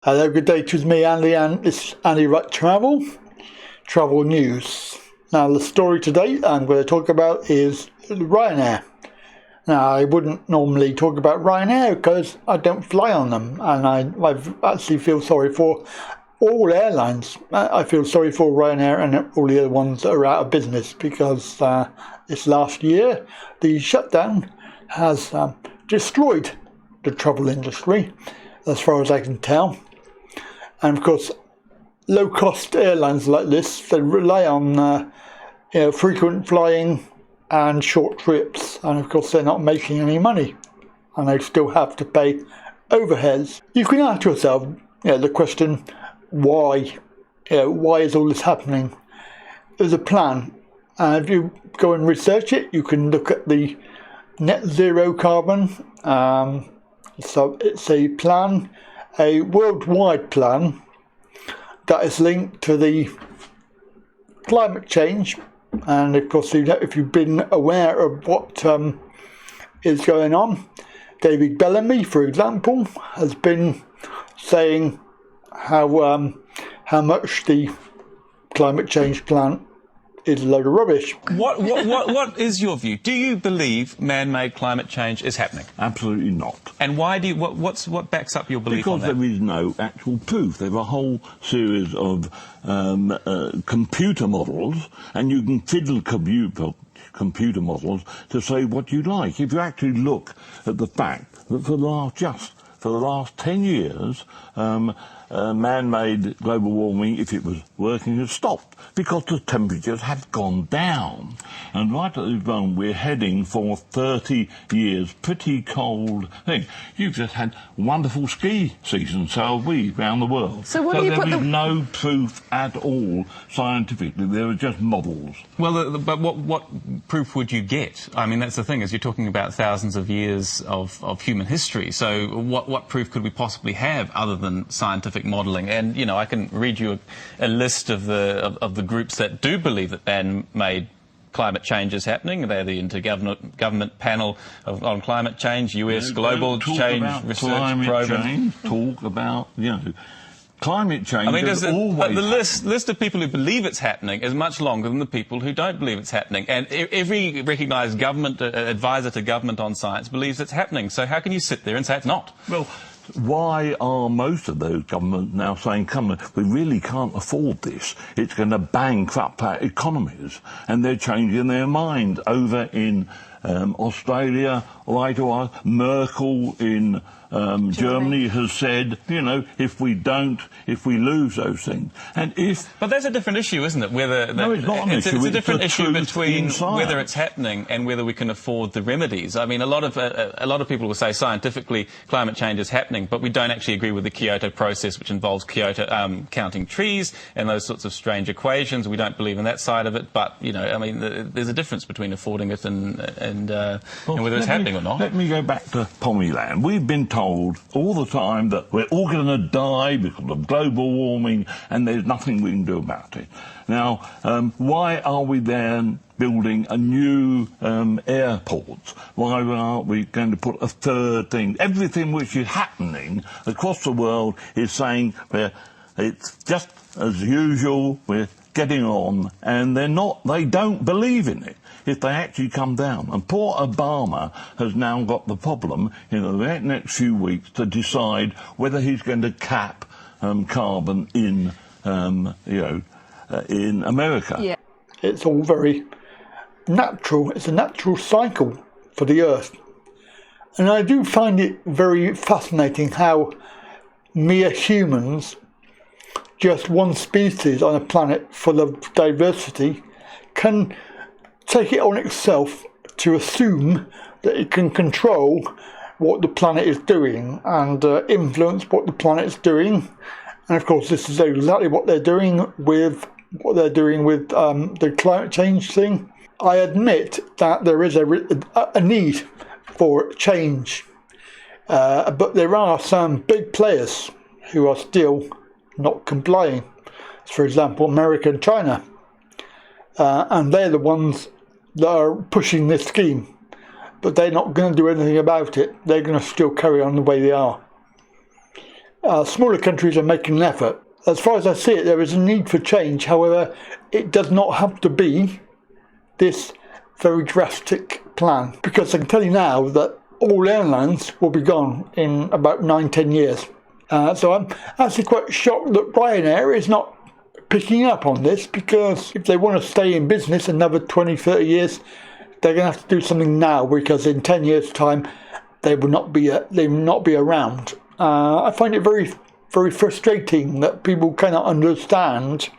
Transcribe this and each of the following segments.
Hello, good day to me, Andy, and this is Andy Wright Travel News. Now, the story today I'm going to talk about is Ryanair. Now, I wouldn't normally talk about Ryanair because I don't fly on them, and I actually feel sorry for all airlines. I feel sorry for Ryanair and all the other ones that are out of business because this last year the shutdown has destroyed the travel industry, as far as I can tell. And of course, low-cost airlines like this, they rely on frequent flying and short trips, and of course they're not making any money, and they still have to pay overheads. You can ask yourself, the question, why? Why is all this happening? There's a plan, and if you go and research it, you can look at the net zero carbon. So it's a plan, a worldwide plan that is linked to the climate change. And of course, if you've been aware of what is going on, David Bellamy, for example, has been saying how much the climate change plan is a load of rubbish. What is your view? Do you believe man-made climate change is happening? Absolutely not. And why do you? What backs up your belief on that? Because there is no actual proof. There's a whole series of computer models, and you can fiddle computer models to say what you like. If you actually look at the fact that for the last 10 years, man-made global warming, if it was working, has stopped because the temperatures have gone down. And right at this moment, we're heading for 30 years, pretty cold thing. You've just had wonderful ski seasons, so have we, around the world. So what do you put there is no proof at all scientifically. There are just models. Well, but what proof would you get? I mean, that's the thing, is you're talking about thousands of years of human history. So what proof could we possibly have other than scientific modelling? And I can read you a list of the groups that do believe that man-made climate change is happening. They're the Intergovernment Panel on Climate Change, US Global Change Research Program. Talk about climate change. I mean, but the list of people who believe it's happening is much longer than the people who don't believe it's happening. And every recognised government advisor to government on science believes it's happening. So how can you sit there and say it's not? Well, why are most of those governments now saying, come on, we really can't afford this, it's going to bankrupt our economies? And they're changing their mind. Over in Australia, right or Merkel in Germany has said, if we lose those things, but that's a different issue, isn't it? No, it's not an issue. It's a different issue between inside. Whether it's happening and whether we can afford the remedies. I mean, a lot of people will say scientifically climate change is happening, but we don't actually agree with the Kyoto process, which involves counting trees and those sorts of strange equations. We don't believe in that side of it. But there's a difference between affording it and whether it's happening or not. Let me go back to Pommyland. We've been told all the time that we're all going to die because of global warming and there's nothing we can do about it. Now, why are we then building a new airport? Why aren't we going to put a third thing? Everything which is happening across the world is saying it's just as usual, we're getting on, and they don't believe in it if they actually come down. And poor Obama has now got the problem in the next few weeks to decide whether he's going to cap carbon in America. Yeah. It's all very natural. It's a natural cycle for the Earth. And I do find it very fascinating how mere humans, just one species on a planet full of diversity, can take it on itself to assume that it can control what the planet is doing and influence what the planet is doing. And of course, this is exactly what they're doing with the climate change thing. I admit that there is a need for change, but there are some big players who are still not complying. For example, America and China, and they're the ones that are pushing this scheme, but they're not going to do anything about it. They're going to still carry on the way they are. Smaller countries are making an effort. As far as I see it, there is a need for change. However, it does not have to be this very drastic plan, because I can tell you now that all airlines will be gone in about 9-10 years. So I'm actually quite shocked that Ryanair is not picking up on this, because if they want to stay in business another 20-30 years, they're going to have to do something now, because in 10 years' time they will not be around. I find it very, very frustrating that people cannot understand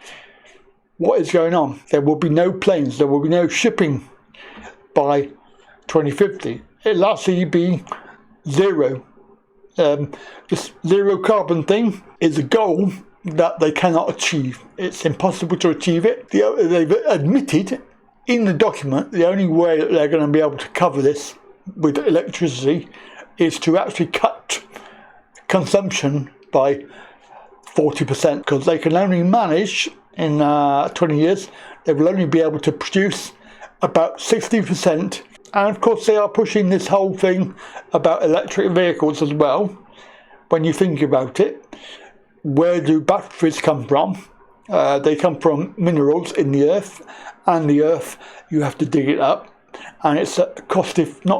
what is going on. There will be no planes, there will be no shipping by 2050. It'll actually be zero. This zero carbon thing is a goal that they cannot achieve. It's impossible to achieve it. They've admitted in the document the only way that they're going to be able to cover this with electricity is to actually cut consumption by 40%, because they can only manage in 20 years, they will only be able to produce about 60%. And of course they are pushing this whole thing about electric vehicles as well. When you think about it, where do batteries come from? They come from minerals in the earth, and the earth, you have to dig it up, and it's not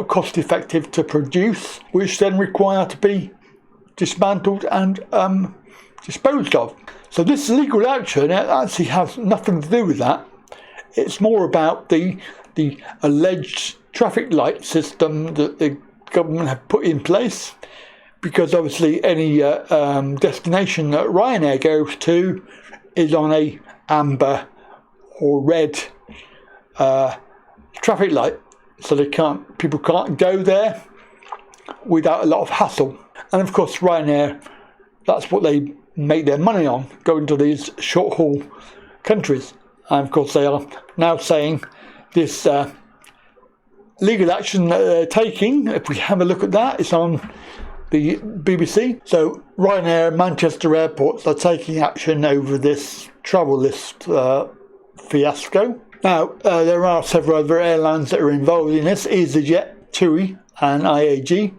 cost effective to produce, which then require to be dismantled and disposed of. So this legal action, it actually has nothing to do with that. It's more about the alleged traffic light system that the government have put in place, because obviously any destination that Ryanair goes to is on a amber or red traffic light, so people can't go there without a lot of hassle. And of course Ryanair, that's what they make their money on, going to these short haul countries. And of course they are now saying this legal action that they're taking, if we have a look at that, it's on the BBC. So Ryanair Manchester airports are taking action over this travel list fiasco. Now there are several other airlines that are involved in this. EasyJet, TUI and IAG,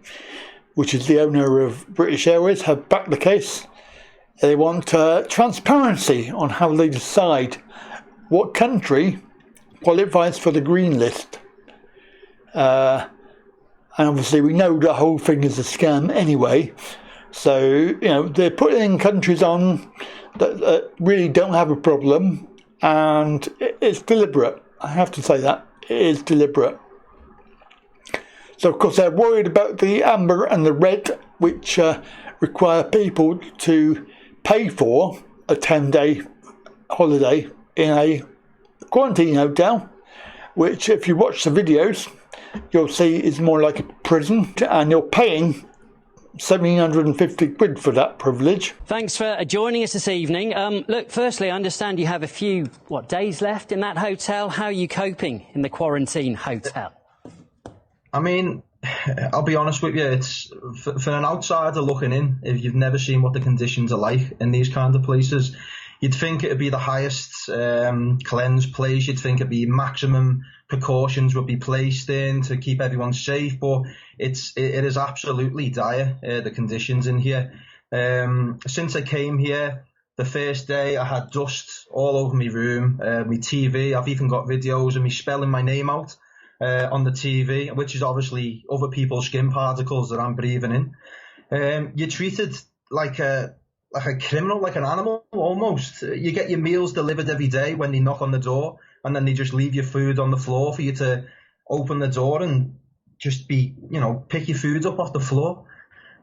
which is the owner of British Airways, have backed the case. They want transparency on how they decide what country qualifies for the green list. And obviously we know the whole thing is a scam anyway. So, they're putting countries on that really don't have a problem, and it's deliberate. I have to say that. It is deliberate. So, of course, they're worried about the amber and the red, which require people to pay for a 10-day holiday in a quarantine hotel, which, if you watch the videos, you'll see is more like a prison, and you're paying 1,750 quid for that privilege. Thanks for joining us this evening. Look, firstly, I understand you have a few, days left in that hotel. How are you coping in the quarantine hotel? I mean, I'll be honest with you, it's for an outsider looking in, if you've never seen what the conditions are like in these kind of places, you'd think it'd be the highest cleansed place. You'd think it'd be maximum precautions would be placed in to keep everyone safe, but it is absolutely dire, the conditions in here. Since I came here, the first day I had dust all over my room, my TV. I've even got videos of me spelling my name out on the TV, which is obviously other people's skin particles that I'm breathing in. You're treated like a criminal, like an animal almost. You get your meals delivered every day when they knock on the door, and then they just leave your food on the floor for you to open the door and just pick your food up off the floor.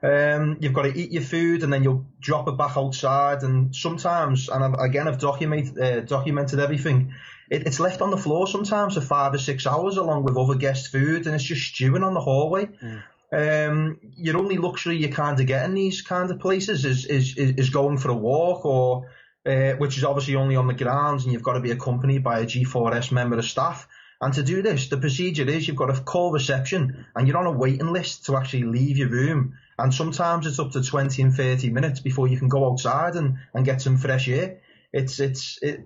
You've got to eat your food and then you'll drop it back outside, and sometimes, and I've documented everything, it's left on the floor sometimes for 5 or 6 hours along with other guest food, and it's just stewing on the hallway. Your only luxury you kind of get in these kind of places is going for a walk, or which is obviously only on the grounds, and you've got to be accompanied by a G4S member of staff. And to do this, the procedure is you've got to call reception, and you're on a waiting list to actually leave your room. And sometimes it's up to 20 and 30 minutes before you can go outside and get some fresh air.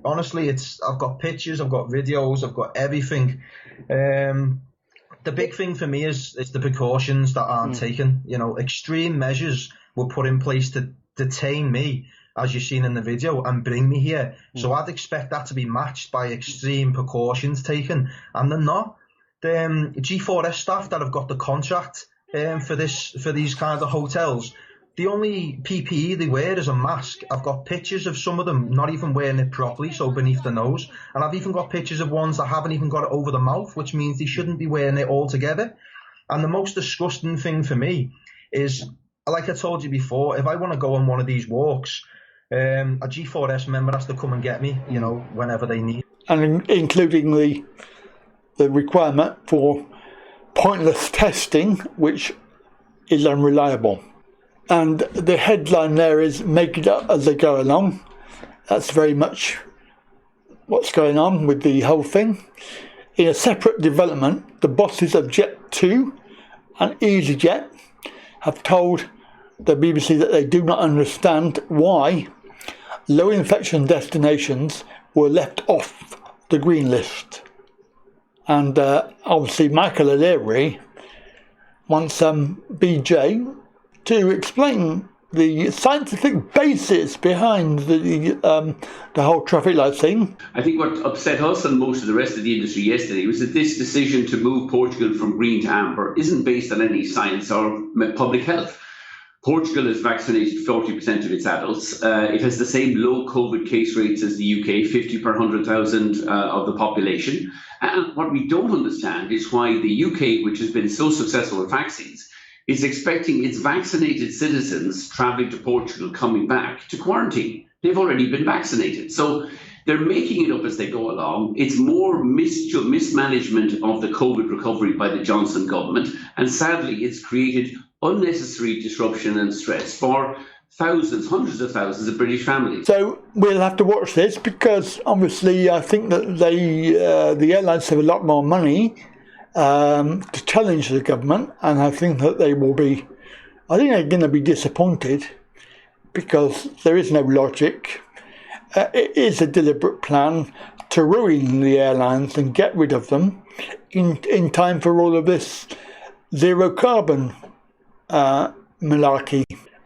Honestly, I've got pictures, I've got videos, I've got everything. The big thing for me is the precautions that aren't taken. Extreme measures were put in place to detain me, as you've seen in the video, and bring me here. So I'd expect that to be matched by extreme precautions taken, and they're not. The G4S staff that have got the contract for these kinds of hotels, the only PPE they wear is a mask. I've got pictures of some of them not even wearing it properly, so beneath the nose. And I've even got pictures of ones that haven't even got it over the mouth, which means they shouldn't be wearing it altogether. And the most disgusting thing for me is, like I told you before, if I want to go on one of these walks, a G4S member has to come and get me, whenever they need. And including the requirement for pointless testing, which is unreliable. And the headline there is "Make it up as they go along." That's very much what's going on with the whole thing. In a separate development, the bosses of Jet2 and EasyJet have told the BBC that they do not understand why low infection destinations were left off the green list. And obviously Michael O'Leary wants BJ to explain the scientific basis behind the whole traffic light thing. I think what upset us and most of the rest of the industry yesterday was that this decision to move Portugal from green to amber isn't based on any science or public health. Portugal has vaccinated 40% of its adults. It has the same low COVID case rates as the UK, 50 per 100,000 of the population. And what we don't understand is why the UK, which has been so successful with vaccines, is expecting its vaccinated citizens travelling to Portugal coming back to quarantine. They've already been vaccinated. So they're making it up as they go along. It's more mismanagement of the COVID recovery by the Johnson government. And sadly, it's created unnecessary disruption and stress for thousands, hundreds of thousands of British families. So we'll have to watch this, because obviously I think that the airlines have a lot more money to challenge the government, and I think that they're going to be disappointed, because there is no logic. It is a deliberate plan to ruin the airlines and get rid of them in time for all of this zero carbon malarkey.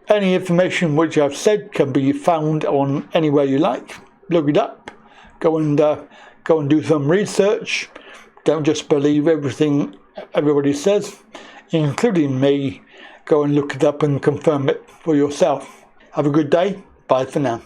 Any information which I've said can be found on anywhere you like. Look it up. Go and do some research. Don't just believe everything everybody says, including me. Go and look it up and confirm it for yourself. Have a good day. Bye for now.